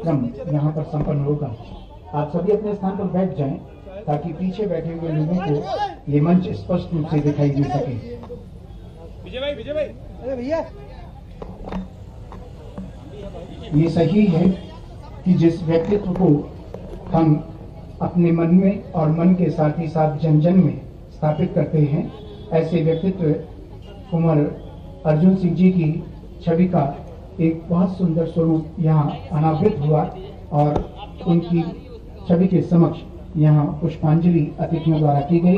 क्रम यहाँ पर संपन्न होगा। आप सभी अपने स्थान पर बैठ जाएं ताकि पीछे बैठे हुए लोगों को ये मंच स्पष्ट रूप से दिखाई दे सके। विजय भाई, अरे भैया, ये सही है कि जिस व्यक्तित्व को हम अपने मन में और मन के साथ ही साथ जन जन में स्थापित करते हैं, ऐसे व्यक्तित्व कुंवर अर्जुन सिंह जी की छवि का एक बहुत सुंदर स्वरूप यहाँ अनावृत हुआ और उनकी छवि के समक्ष यहाँ पुष्पांजलि अतिथियों द्वारा की गई।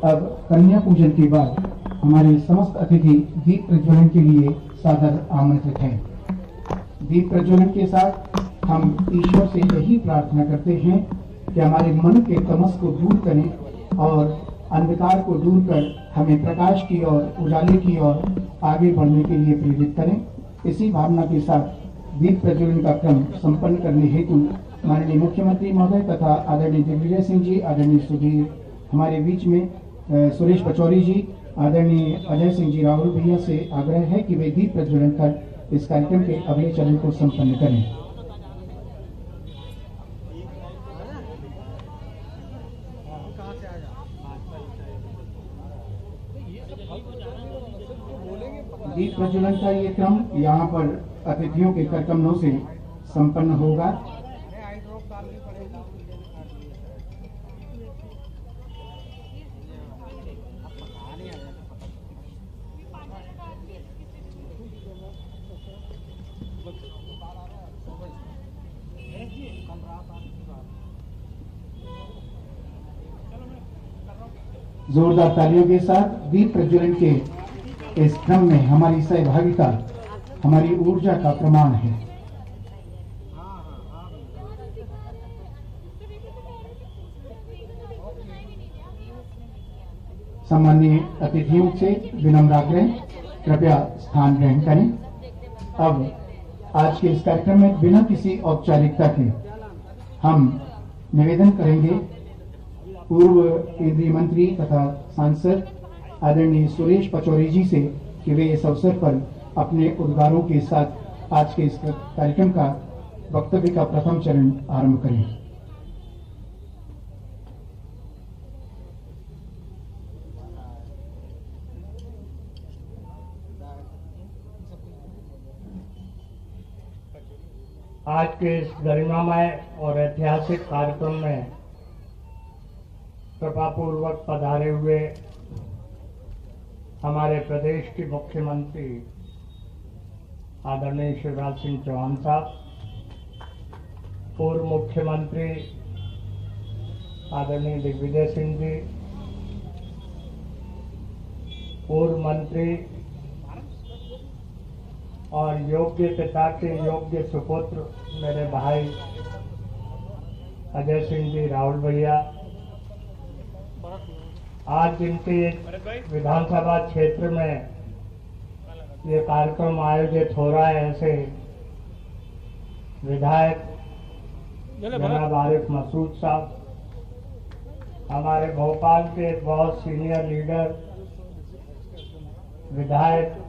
अब कन्या पूजन के बाद हमारे समस्त अतिथि दीप प्रज्वलन के लिए सादर आमंत्रित हैं। दीप प्रज्वलन के साथ हम ईश्वर से यही प्रार्थना करते हैं कि हमारे मन के तमस को दूर करें और अंधकार को दूर कर हमें प्रकाश की ओर, उजाले की ओर आगे बढ़ने के लिए प्रेरित करें। इसी भावना के साथ दीप प्रज्वलन का क्रम संपन्न करने हेतु माननीय मुख्यमंत्री महोदय तथा आदरणीय दिग्विजय सिंह जी, आदरणीय सुधीर हमारे बीच में सुरेश पचौरी जी, आदरणीय अजय सिंह जी राहुल भैया से आग्रह है कि वे दीप प्रज्वलन कर इस कार्यक्रम के अगले चरण को संपन्न करें। दीप प्रज्वलन का ये क्रम यहाँ पर अतिथियों के करकमनों से संपन्न होगा। जोरदार तालियों के साथ दीप प्रज्वलन के इस क्रम में हमारी सहभागिता हमारी ऊर्जा का प्रमाण है। सम्माननीय अतिथियों से विनम्र आग्रह, कृपया स्थान ग्रहण करें। अब आज के इस कार्यक्रम में बिना किसी औपचारिकता के हम निवेदन करेंगे पूर्व केंद्रीय मंत्री तथा सांसद आदरणीय सुरेश पचौरी जी से कि वे इस अवसर पर अपने उद्गारों के साथ आज के इस कार्यक्रम का वक्तव्य का प्रथम चरण आरंभ करें। आज के इस गरिमामय और ऐतिहासिक कार्यक्रम में कृपापूर्वक पधारे हुए हमारे प्रदेश के मुख्यमंत्री आदरणीय शिवराज सिंह चौहान साहब, पूर्व मुख्यमंत्री आदरणीय दिग्विजय सिंह जी, पूर्व मंत्री और योग्य पिता के योग्य सुपुत्र मेरे भाई अजय सिंह जी राहुल भैया, आज जिनके विधानसभा क्षेत्र में ये कार्यक्रम आयोजित हो रहा है, ऐसे विधायक जनाब आरिफ मसूद साहब, हमारे भोपाल के बहुत सीनियर लीडर विधायक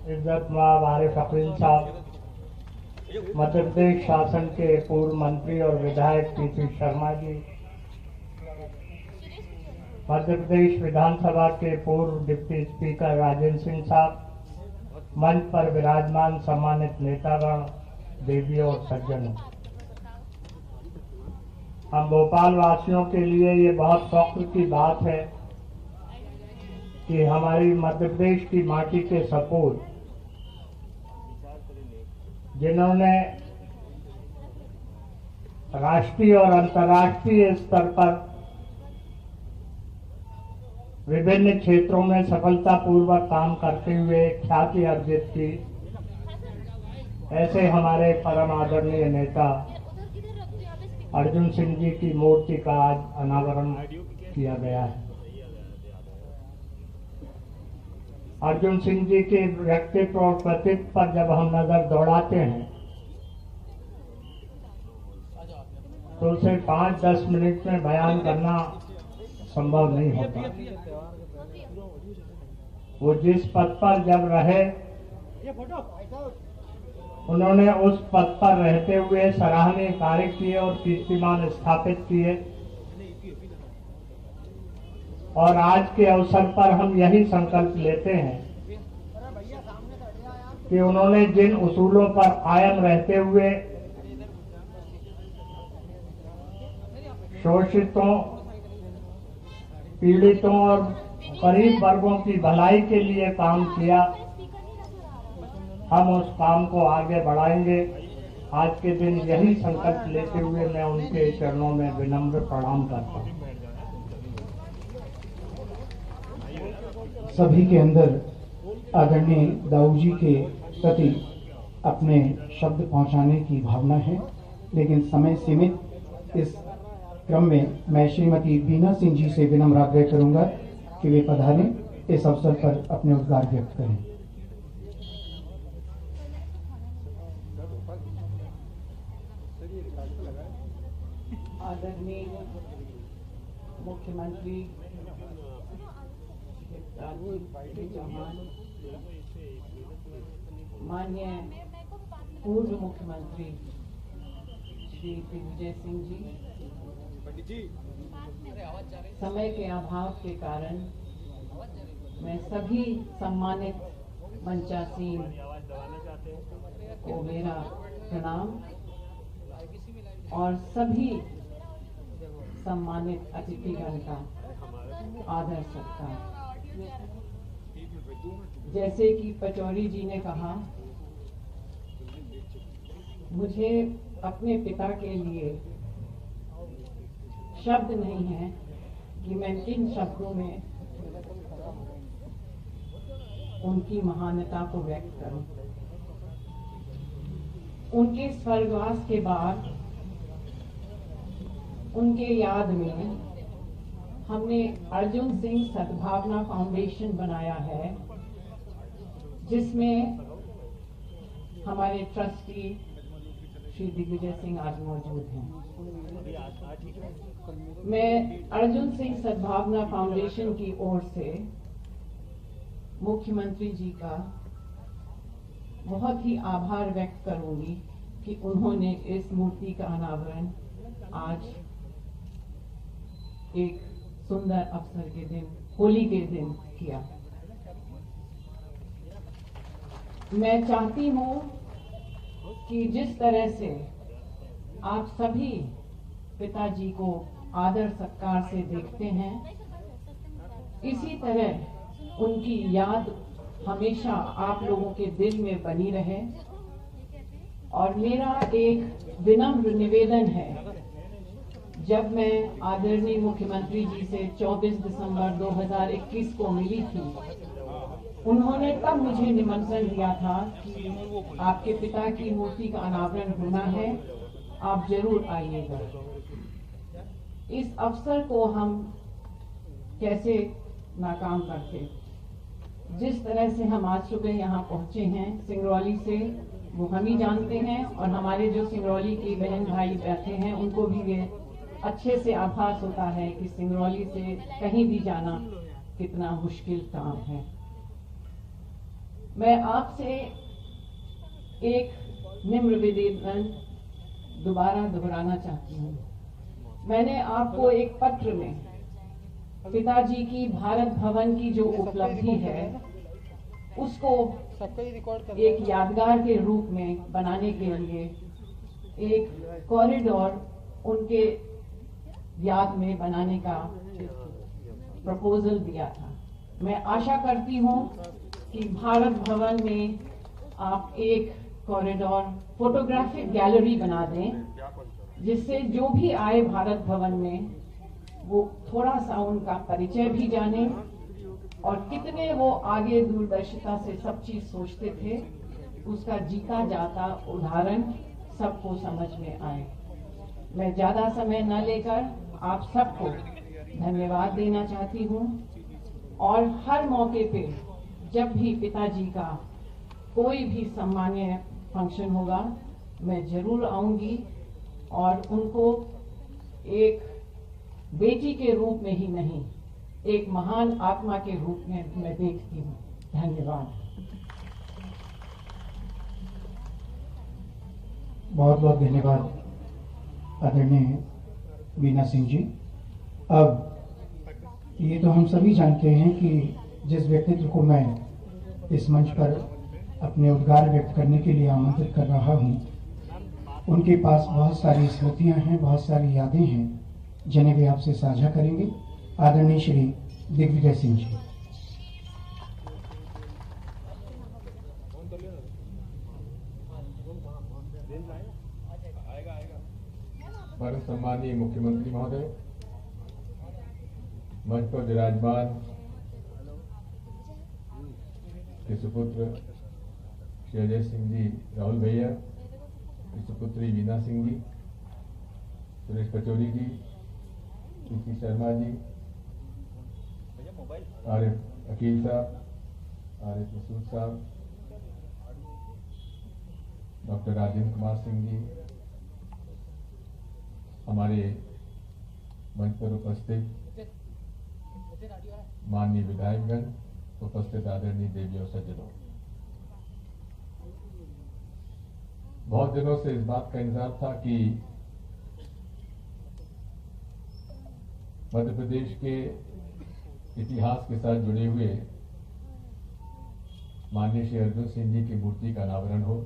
इज्जत नवाब आरिफ अकील साहब, मध्य प्रदेश शासन के पूर्व मंत्री और विधायक पीसी शर्मा जी, मध्य प्रदेश विधानसभा के पूर्व डिप्टी स्पीकर राजेंद्र सिंह साहब, मंच पर विराजमान सम्मानित नेतागण, देवियों और सज्जनों, हम भोपाल वासियों के लिए ये बहुत फख्र की बात है कि हमारी मध्य प्रदेश की माटी के सपूत जिन्होंने राष्ट्रीय और अंतर्राष्ट्रीय स्तर पर विभिन्न क्षेत्रों में सफलतापूर्वक काम करते हुए ख्याति अर्जित की, ऐसे हमारे परम आदरणीय नेता अर्जुन सिंह जी की मूर्ति का आज अनावरण किया गया है। अर्जुन सिंह जी के व्यक्तित्व और कृतित्व पर जब हम नजर दौड़ाते हैं तो उसे 5-10 मिनट में बयान करना संभव नहीं होता। वो जिस पद पर जब रहे उन्होंने उस पद पर रहते हुए सराहनीय कार्य किए और कीर्तिमान स्थापित किए। और आज के अवसर पर हम यही संकल्प लेते हैं कि उन्होंने जिन उसूलों पर कायम रहते हुए शोषितों, पीड़ितों और गरीब वर्गों की भलाई के लिए काम किया, हम उस काम को आगे बढ़ाएंगे। आज के दिन यही संकल्प लेते हुए मैं उनके चरणों में विनम्र प्रणाम करता हूं। सभी के अंदर आदरणीय दाऊ जी के प्रति अपने शब्द पहुंचाने की भावना है, लेकिन समय सीमित इस क्रम में मैं श्रीमती बीना सिंह जी से विनम्र आग्रह करूंगा कि वे पधारें, इस अवसर पर अपने उद्गार व्यक्त करें। आदरणीय मुख्यमंत्री चौहान, माननीय पूर्व मुख्यमंत्री श्री दिग्विजय सिंह जी, समय के अभाव के कारण मैं सभी सम्मानित मंचासीन को मेरा प्रणाम और सभी सम्मानित अतिथिगण का आदर सत्कार। जैसे कि पचौरी जी ने कहा, मुझे अपने पिता के लिए शब्द नहीं है कि मैं किन शब्दों में उनकी महानता को व्यक्त करूं। उनके स्वर्गवास के बाद उनके याद में हमने अर्जुन सिंह सद्भावना फाउंडेशन बनाया है, जिसमें हमारे ट्रस्टी श्री दिग्विजय सिंह आज मौजूद हैं। मैं अर्जुन सिंह सद्भावना फाउंडेशन की ओर से मुख्यमंत्री जी का बहुत ही आभार व्यक्त करूंगी कि उन्होंने इस मूर्ति का अनावरण आज एक सुंदर अवसर के दिन, होली के दिन किया। मैं चाहती हूं कि जिस तरह से आप सभी पिताजी को आदर सत्कार से देखते हैं, इसी तरह उनकी याद हमेशा आप लोगों के दिल में बनी रहे। और मेरा एक विनम्र निवेदन है, जब मैं आदरणीय मुख्यमंत्री जी से 24 दिसंबर 2021 को मिली थी, उन्होंने तब मुझे निमंत्रण दिया था कि आपके पिता की मूर्ति का अनावरण होना है, आप जरूर आइएगा। इस अवसर को हम कैसे नाकाम करते। जिस तरह से हम आज सुबह यहाँ पहुंचे हैं सिंगरौली से, वो हम ही जानते हैं, और हमारे जो सिंगरौली के बहन भाई बैठे हैं उनको भी ये अच्छे से आभास होता है कि सिंगरौली से कहीं भी जाना कितना मुश्किल काम है। मैं आपसे एक निम्र निवेदन दोबारा दोहराना चाहती हूँ। मैंने आपको एक पत्र में पिताजी की भारत भवन की जो उपलब्धि है उसको एक यादगार के रूप में बनाने के लिए एक कॉरिडोर उनके याद में बनाने का प्रपोजल दिया था। मैं आशा करती हूँ कि भारत भवन में आप एक कॉरिडोर फोटोग्राफिक गैलरी बना दें, जिससे जो भी आए भारत भवन में वो थोड़ा सा उनका परिचय भी जाने और कितने वो आगे दूरदर्शिता से सब चीज सोचते थे, उसका जीता जाता उदाहरण सबको समझ में आए। मैं ज्यादा समय न लेकर आप सबको धन्यवाद देना चाहती हूँ, और हर मौके पे जब भी पिताजी का कोई भी सम्मानीय फंक्शन होगा मैं जरूर आऊंगी और उनको एक बेटी के रूप में ही नहीं, एक महान आत्मा के रूप में मैं देखती हूँ। धन्यवाद। बहुत बहुत धन्यवाद आदरणीय वीना सिंह जी। अब ये तो हम सभी जानते हैं कि जिस व्यक्तित्व को मैं इस मंच पर अपने उद्गार व्यक्त करने के लिए आमंत्रित कर रहा हूँ, उनके पास बहुत सारी स्मृतियाँ हैं, बहुत सारी यादें हैं जिन्हें वे आपसे साझा करेंगे। आदरणीय श्री दिग्विजय सिंह जी। परम सम्मानीय मुख्यमंत्री महोदय, मंच पर विराजमान के सुपुत्र श्री अजय सिंह जी, राहुल भैया की सुपुत्री वीना सिंह जी, सुरेश पचौरी जी, पीसी शर्मा जी, आरिफ अकील साहब, आरिफ मसूद साहब, डॉक्टर राजेंद्र कुमार सिंह जी, हमारे मंच पर उपस्थित माननीय विधायकगण, उपस्थित आदरणीय देवी और सज्जनों, बहुत दिनों से इस बात का इंतजार था कि मध्य प्रदेश के इतिहास के साथ जुड़े हुए माननीय श्री अर्जुन सिंह जी की मूर्ति का अनावरण हो।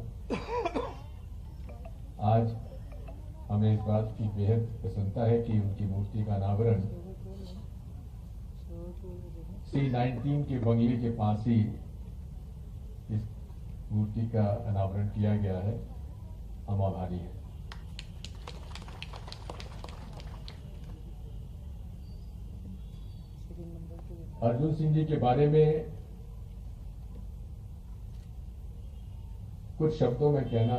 आज हमें इस बात की बेहद प्रसन्नता है कि उनकी मूर्ति का अनावरण C19 के बंगले के पास ही इस मूर्ति का अनावरण किया गया है। हम आभारी हैं। अर्जुन सिंह जी के बारे में कुछ शब्दों में कहना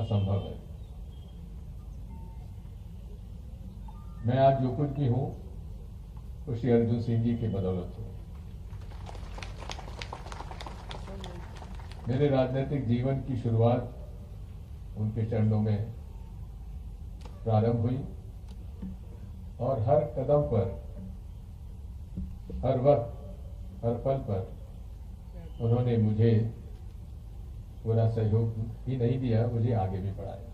असंभव है। मैं आज जो कुछ भी हूं वो श्री अर्जुन सिंह जी की बदौलत हूं। मेरे राजनीतिक जीवन की शुरुआत उनके चरणों में प्रारंभ हुई और हर कदम पर, हर वक्त, हर पल पर उन्होंने मुझे पूरा सहयोग ही नहीं दिया, मुझे आगे भी बढ़ाया।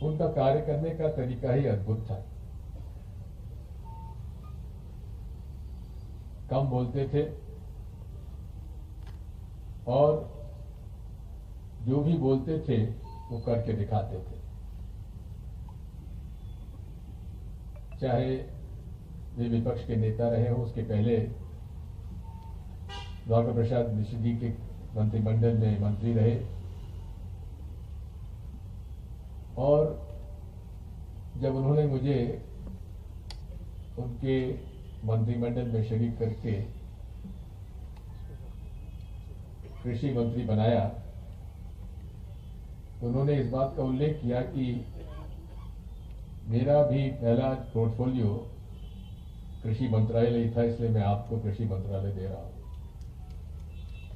उनका कार्य करने का तरीका ही अद्भुत था। कम बोलते थे और जो भी बोलते थे वो करके दिखाते थे। चाहे वे विपक्ष के नेता रहे हों, उसके पहले डॉक्टर प्रसाद मिश्र जी के मंत्रिमंडल में मंत्री रहे और जब उन्होंने मुझे उनके मंत्रिमंडल में शरीक करके कृषि मंत्री बनाया, तो उन्होंने इस बात का उल्लेख किया कि मेरा भी पहला पोर्टफोलियो कृषि मंत्रालय ही था, इसलिए मैं आपको कृषि मंत्रालय दे रहा हूं।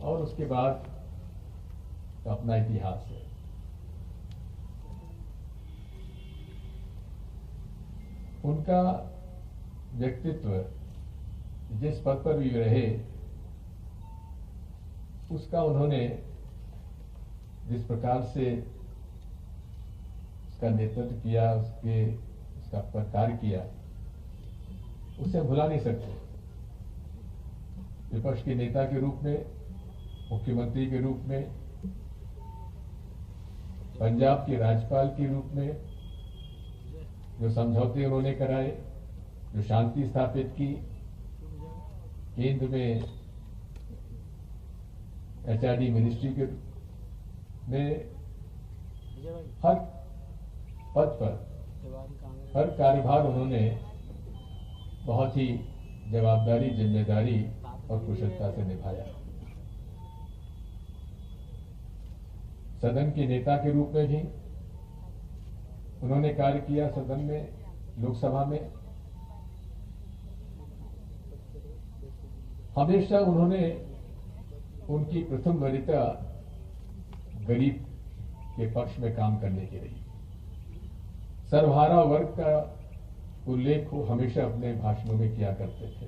और उसके बाद अपना इतिहास है। उनका व्यक्तित्व जिस पद पर भी रहे, उसका उन्होंने जिस प्रकार से उसका नेतृत्व किया, उसका प्रकार किया, उसे भुला नहीं सकते। विपक्ष के नेता के रूप में, मुख्यमंत्री के रूप में, पंजाब के राज्यपाल के रूप में जो समझौते उन्होंने कराए, जो शांति स्थापित की, केंद्र में HRD मिनिस्ट्री के में हर पद पर, हर कार्यभार उन्होंने बहुत ही जवाबदारी, जिम्मेदारी और कुशलता से निभाया। सदन के नेता के रूप में भी उन्होंने कार्य किया। सदन में, लोकसभा में हमेशा उन्होंने, उनकी प्रथम वरीयता गरीब के पक्ष में काम करने की रही। सर्वहारा वर्ग का उल्लेख वो हमेशा अपने भाषणों में किया करते थे।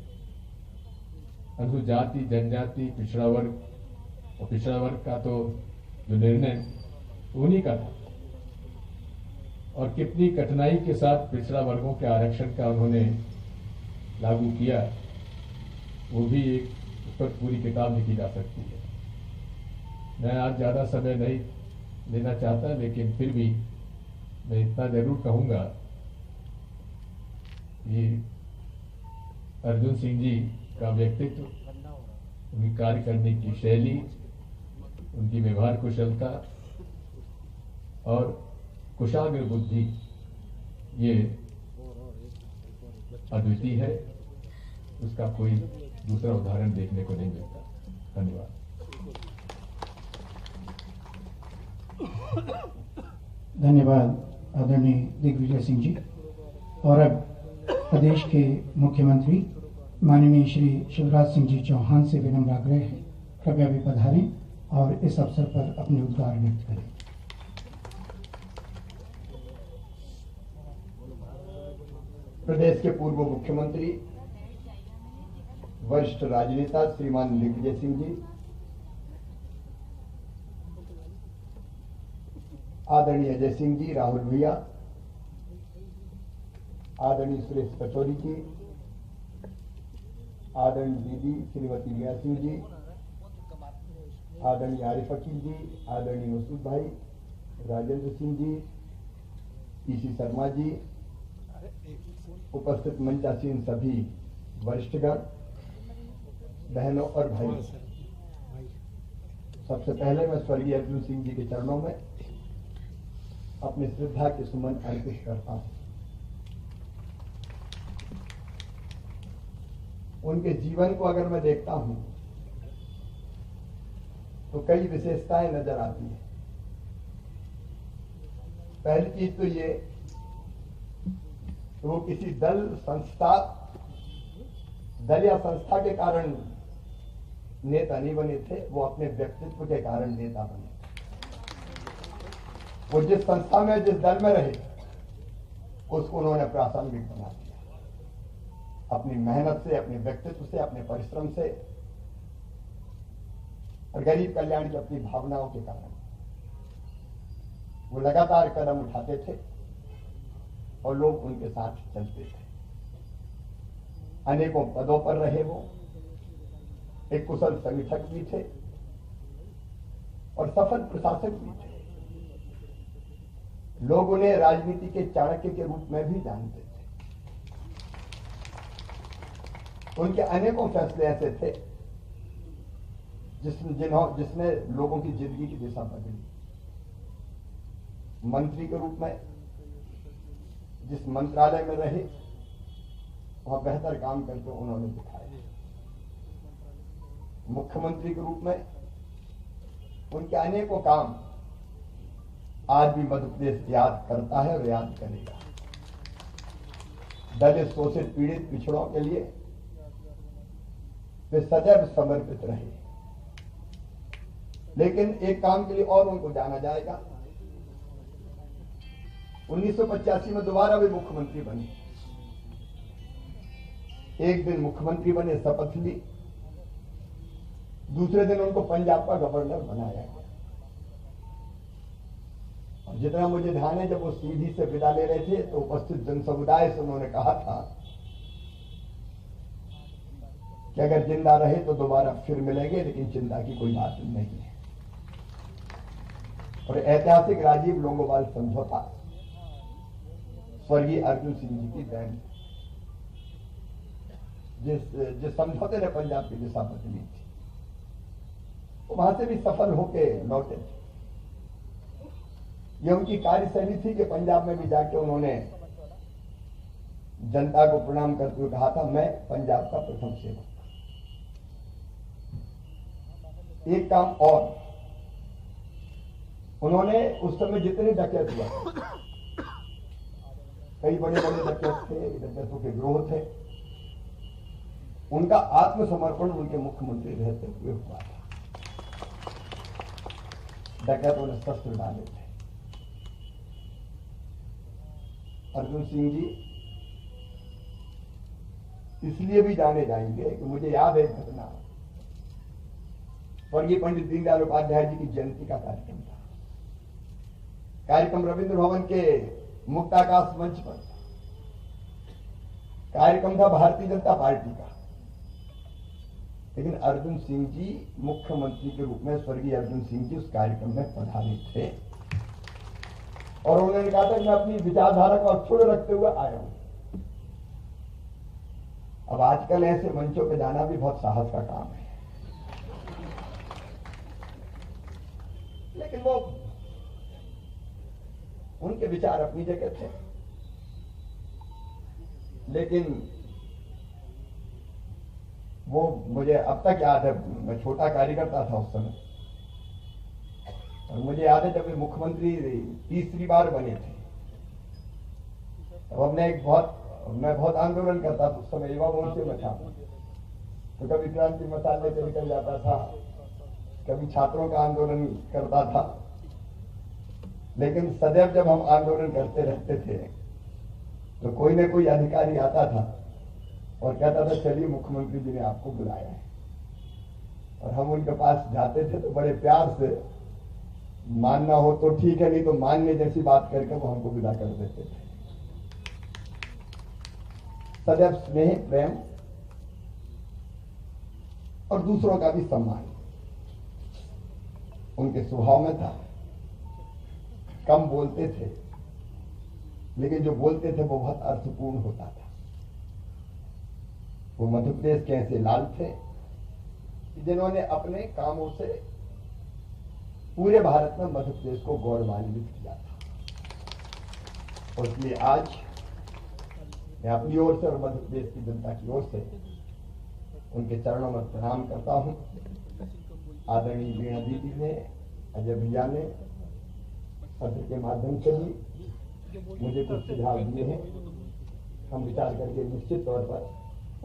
अनुसूचित जाति, जनजाति, पिछड़ा वर्ग और पिछड़ा वर्ग का तो जो निर्णय उन्हीं का था, और कितनी कठिनाई के साथ पिछड़ा वर्गों के आरक्षण का उन्होंने लागू किया, वो भी एक उस पर पूरी किताब लिखी जा सकती है। मैं आज ज्यादा समय नहीं लेना चाहता, लेकिन फिर भी मैं इतना जरूर कहूंगा कि अर्जुन सिंह जी का व्यक्तित्व, उनकी कार्य करने की शैली, उनकी व्यवहार कुशलता और कुशाग्र बुद्धि, ये अद्वितीय है। उसका कोई दूसरा उदाहरण देखने को नहीं मिलता। धन्यवाद। धन्यवाद आदरणीय दिग्विजय सिंह जी। और अब प्रदेश के मुख्यमंत्री माननीय श्री शिवराज सिंह जी चौहान से विनम्र आग्रह है, कृपया भी पधारें और इस अवसर पर अपने उद्गार व्यक्त करें। प्रदेश के पूर्व मुख्यमंत्री वरिष्ठ राजनेता श्रीमान दिग्विजय सिंह जी, आदरणीय अजय सिंह जी, राहुल भैया, आदरणीय सुरेश पचौरी जी, आदरणीय दीदी श्रीमती रिया सिंह जी, आदरणीय आरिफ अकील जी, आदरणीय मसूद भाई, राजेंद्र सिंह जी, पीसी शर्मा जी, उपस्थित मंचासीन सभी वरिष्ठगण, बहनों और भाइयों, सबसे पहले मैं स्वर्गीय अर्जुन सिंह जी के चरणों में अपने श्रद्धा के सुमन अर्पित करता हूं। उनके जीवन को अगर मैं देखता हूं तो कई विशेषताएं नजर आती हैं। पहली चीज तो ये, वो किसी दल या संस्था के कारण नेता नहीं बने थे, वो अपने व्यक्तित्व के कारण नेता बने। वो जिस संस्था में, जिस दल में रहे, उसको उन्होंने प्रासंगिक बना दिया अपनी मेहनत से, अपने व्यक्तित्व से, अपने परिश्रम से और गरीब कल्याण की अपनी भावनाओं के कारण। वो लगातार कदम उठाते थे और लोग उनके साथ चलते थे। अनेकों पदों पर रहे वो, एक कुशल संगठक भी थे और सफल प्रशासक भी थे। लोग उन्हें राजनीति के चाणक्य के रूप में भी जानते थे। उनके अनेकों फैसले ऐसे थे जिसने लोगों की जिंदगी की दिशा बदली। मंत्री के रूप में जिस मंत्रालय में रहे, वहां बेहतर काम करके उन्होंने दिखाया। मुख्यमंत्री के रूप में उनके अनेकों काम आज भी मध्य प्रदेश याद करता है और याद करेगा। दलित, शोषित, पीड़ित, पिछड़ों के लिए वे सदैव समर्पित रहे। लेकिन एक काम के लिए और उनको जाना जाएगा। 1985 में दोबारा वे मुख्यमंत्री बने। एक दिन मुख्यमंत्री बने, शपथ ली, दूसरे दिन उनको पंजाब का गवर्नर बनाया गया। और जितना मुझे ध्यान है, जब वो सीधी से विदा ले रहे थे तो उपस्थित जन समुदाय से उन्होंने कहा था कि अगर जिंदा रहे तो दोबारा फिर मिलेंगे, लेकिन चिंता की कोई बात नहीं है। और ऐतिहासिक राजीव लोंगोवाल समझौता स्वर्गीय अर्जुन सिंह जी की देन, जिस समझौते ने पंजाब की दिशा बदली थी, वहां से भी सफल होके लौटे थे। यह उनकी कार्यशैली थी कि पंजाब में भी जाके उन्होंने जनता को प्रणाम करते हुए कहा था, मैं पंजाब का प्रथम सेवक। एक काम और, उन्होंने उस समय जितने डकैत हुआ, कई बड़े बड़े डकैत थे, डकैतों के गिरोह थे, उनका आत्मसमर्पण उनके मुख्यमंत्री रहते हुए हुआ था। डकैतों ने शस्त्र डाले थे। अर्जुन सिंह जी इसलिए भी जाने जाएंगे कि मुझे याद है घटना स्वर्गीय पंडित दीनदयाल उपाध्याय जी की जयंती का कार्यक्रम था। कार्यक्रम रविंद्र भवन के मुक्ताकाश मंच पर था। कार्यक्रम था भारतीय जनता पार्टी का, लेकिन अर्जुन सिंह जी मुख्यमंत्री के रूप में, स्वर्गीय अर्जुन सिंह जी उस कार्यक्रम में पधारे थे और उन्होंने कहा था कि मैं अपनी विचारधारा को अक्षुण्ण रखते हुए आया हूं। अब आजकल ऐसे मंचों पे जाना भी बहुत साहस का काम है, लेकिन वो उनके विचार अपनी जगह थे। लेकिन वो मुझे अब तक याद है, मैं छोटा कार्यकर्ता था उस समय, और मुझे याद है जब वे मुख्यमंत्री तीसरी बार बने थे, तब मैं बहुत आंदोलन करता था। उस समय युवा मोर्चे में था, तो कभी क्रांति मसाल लेकर निकल जाता था, कभी छात्रों का आंदोलन करता था। लेकिन सदैव जब हम आंदोलन करते रहते थे तो कोई न कोई अधिकारी आता था और कहता था चलिए मुख्यमंत्री जी ने आपको बुलाया है, और हम उनके पास जाते थे तो बड़े प्यार से, मानना हो तो ठीक है, नहीं तो मानने जैसी बात करके वो हमको विदा कर देते थे। सदैव स्नेह, प्रेम और दूसरों का भी सम्मान उनके स्वभाव में था। कम बोलते थे, लेकिन जो बोलते थे वो बहुत अर्थपूर्ण होता था। वो मध्य प्रदेश के ऐसे लाल थे जिन्होंने अपने कामों से पूरे भारत में मध्य प्रदेश को गौरवान्वित किया था। और इसलिए आज मैं अपनी ओर से और मध्य प्रदेश की जनता की ओर से उनके चरणों में प्रणाम करता हूं। आदरणीय वीणा दीदी ने, अजय भैया ने सत्र के माध्यम से भी मुझे कुछ सुझाव दिए हैं। हम विचार करके निश्चित तौर पर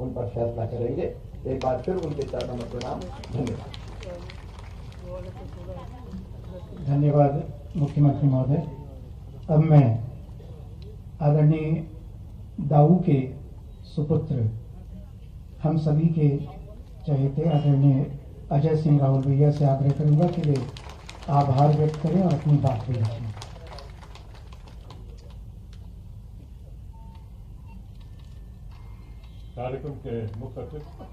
उन पर फैसला करेंगे। एक बार फिर उनके चरणों में प्रणाम। धन्यवाद। धन्यवाद मुख्यमंत्री महोदय। अब मैं आदरणीय दाऊ के सुपुत्र, हम सभी के चहेते आदरणीय अजय सिंह राहुल भैया से आग्रह करूंगा कि वे आभार व्यक्त करें और अपनी बात भी रखें। कार्यक्रम के मुख्य अतिथि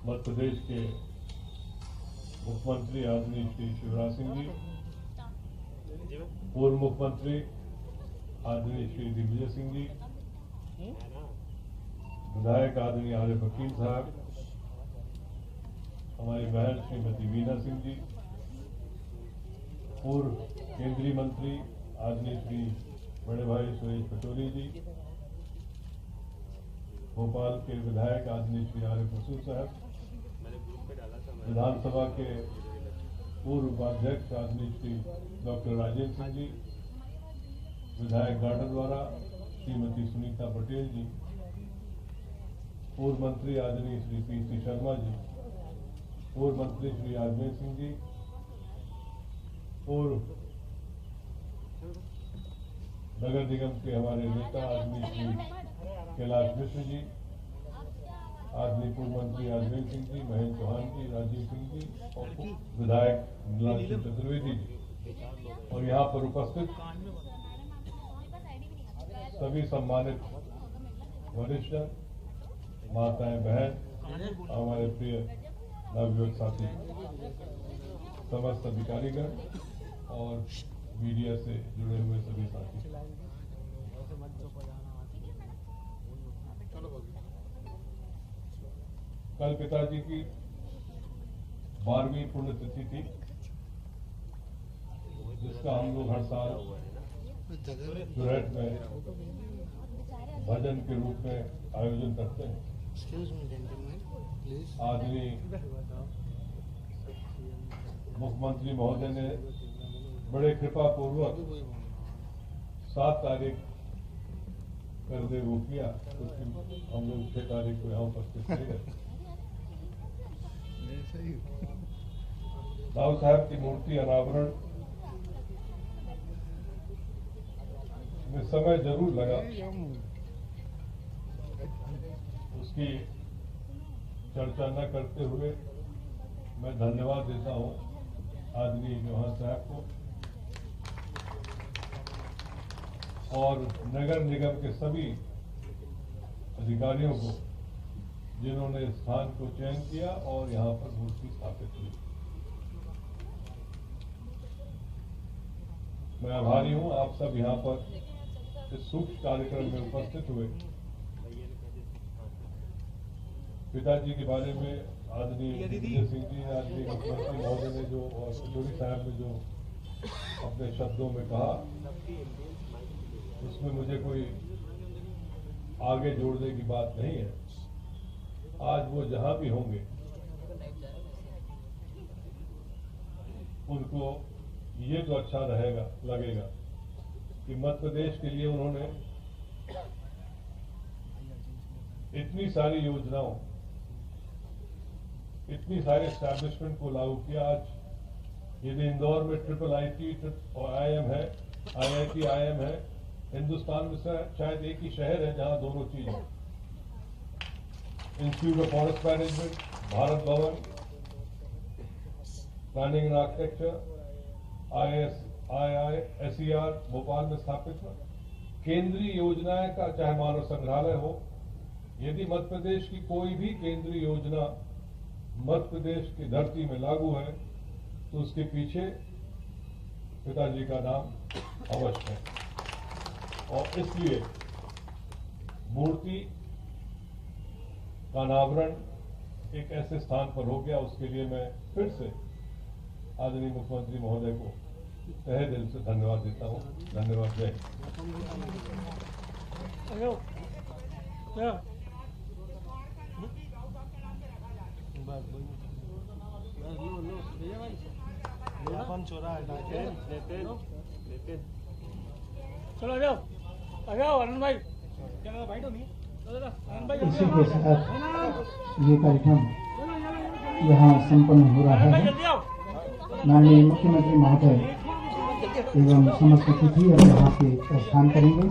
मध्य प्रदेश के मुख्यमंत्री आदरणीय श्री शिवराज सिंह जी, पूर्व मुख्यमंत्री आदरणीय श्री दिग्विजय सिंह जी, विधायक आदरणीय आरिफ हकीम साहब, हमारी बहन श्रीमती वीणा सिंह जी, पूर्व केंद्रीय मंत्री आदरणीय श्री बड़े भाई सुरेश पचौरी जी, भोपाल के विधायक आदरणीय श्री आरिफ मसूद साहब, विधानसभा के पूर्व उपाध्यक्ष आदरणीय श्री डॉक्टर राजेंद्र सिंह जी, विधायक गाडरवारा श्रीमती सुनीता पटेल जी, पूर्व मंत्री आदरणीय श्री पी शर्मा जी, पूर्व मंत्री श्री आजमेर सिंह जी, पूर्व नगर निगम के हमारे नेता आदरणीय श्री कैलाश मिश्र जी, आदरणीय पूर्व मंत्री आजमेर सिंह जी, महेंद्र चौहान जी, राजीव सिंह जी और विधायक नीलांशु चतुर्वेदी जी, और यहाँ पर उपस्थित सभी सम्मानित वरिष्ठ माताएं, बहन, हमारे प्रिय नवयुवक साथी, समस्त अधिकारीगण और मीडिया से जुड़े हुए सभी साथी, कल पिताजी की 12वीं पुण्यतिथि थी, जिसका हम लोग हर साल सुरत में भजन के रूप में आयोजन करते हैं। आदरणीय मुख्यमंत्री महोदय ने बड़े कृपा पूर्वक 7 तारीख कर दे वो किया, हम लोग 6 तारीख को यहाँ उपस्थित थे। दाऊ साहब की मूर्ति अनावरण में समय जरूर लगा, उसकी चर्चा न करते हुए मैं धन्यवाद देता हूं आदरणीय चौहान साहब को और नगर निगम के सभी अधिकारियों को जिन्होंने इस स्थान को चयन किया और यहां पर मूर्ति स्थापित की। मैं आभारी हूं आप सब यहां पर इस सूक्ष्म कार्यक्रम में उपस्थित हुए। पिताजी के बारे में आदरणीय विजय सिंह जी, आदरणीय मुख्यमंत्री महोदय ने जो और कचौड़ी साहब ने जो अपने शब्दों में कहा, उसमें मुझे कोई आगे जोड़ने की बात नहीं है। आज वो जहां भी होंगे उनको ये तो अच्छा लगेगा कि मध्य प्रदेश के लिए उन्होंने इतनी सारी योजनाओं, इतनी सारे एस्टैब्लिशमेंट को लागू किया। आज यदि इंदौर में IIT और IIM है, IIT IIM है, हिंदुस्तान में शायद एक ही शहर है जहां दोनों चीजें, institute of forest management, Bharat Bhavan, planning and architecture, SER Bhopal में स्थापित हुआ। केंद्रीय योजनाएं का चाहे मानव संग्रहालय हो, यदि मध्य प्रदेश की कोई भी केंद्रीय योजना मध्य प्रदेश की धरती में लागू है तो उसके पीछे पिताजी का नाम अवश्य है। और इसलिए मूर्ति का अनावरण एक ऐसे स्थान पर हो गया, उसके लिए मैं फिर से आदरणीय मुख्यमंत्री महोदय को तहे दिल से धन्यवाद देता हूं। धन्यवाद। जय चलो आ जाओ अरुण भाई। इसी के साथ ये कार्यक्रम यहाँ संपन्न हो रहा है। माननीय मुख्यमंत्री महोदय एवं समस्त अतिथि अब यहाँ पे प्रस्थान करेंगे।